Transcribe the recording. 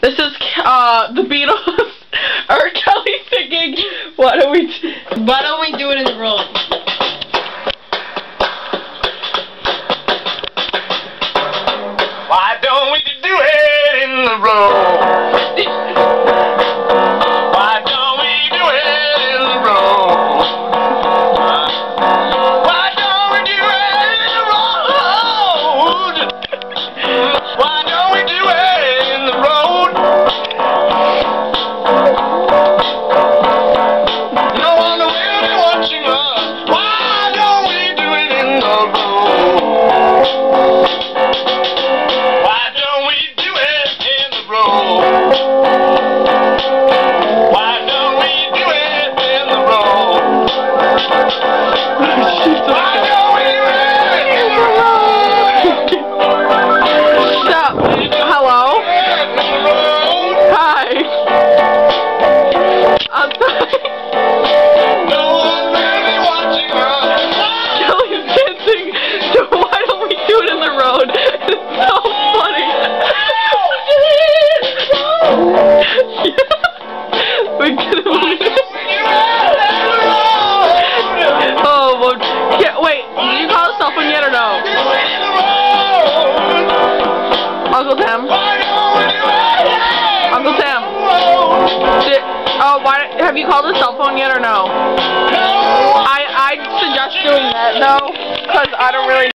This is the Beatles. R. Kelly singing. Why don't we do it in the road? Why don't we do it in the road? Why don't we do it in the road? Why don't we do it in the road? Why don't we do it in the road? No one will be watching us. Why don't we do it in the road? Why don't we do it in the road? Why don't we do it in the road? Stop. Hello? Hi. I'm sorry. No one will be watching us. Kelly's dancing, so why don't we do it in the road? It's so funny. We couldn't believe it. Oh, well, yeah, wait, did you call the cell phone yet or no? Uncle Sam? Uncle Sam? Have you called the cell phone yet or no? I'd suggest doing that, though, because I don't really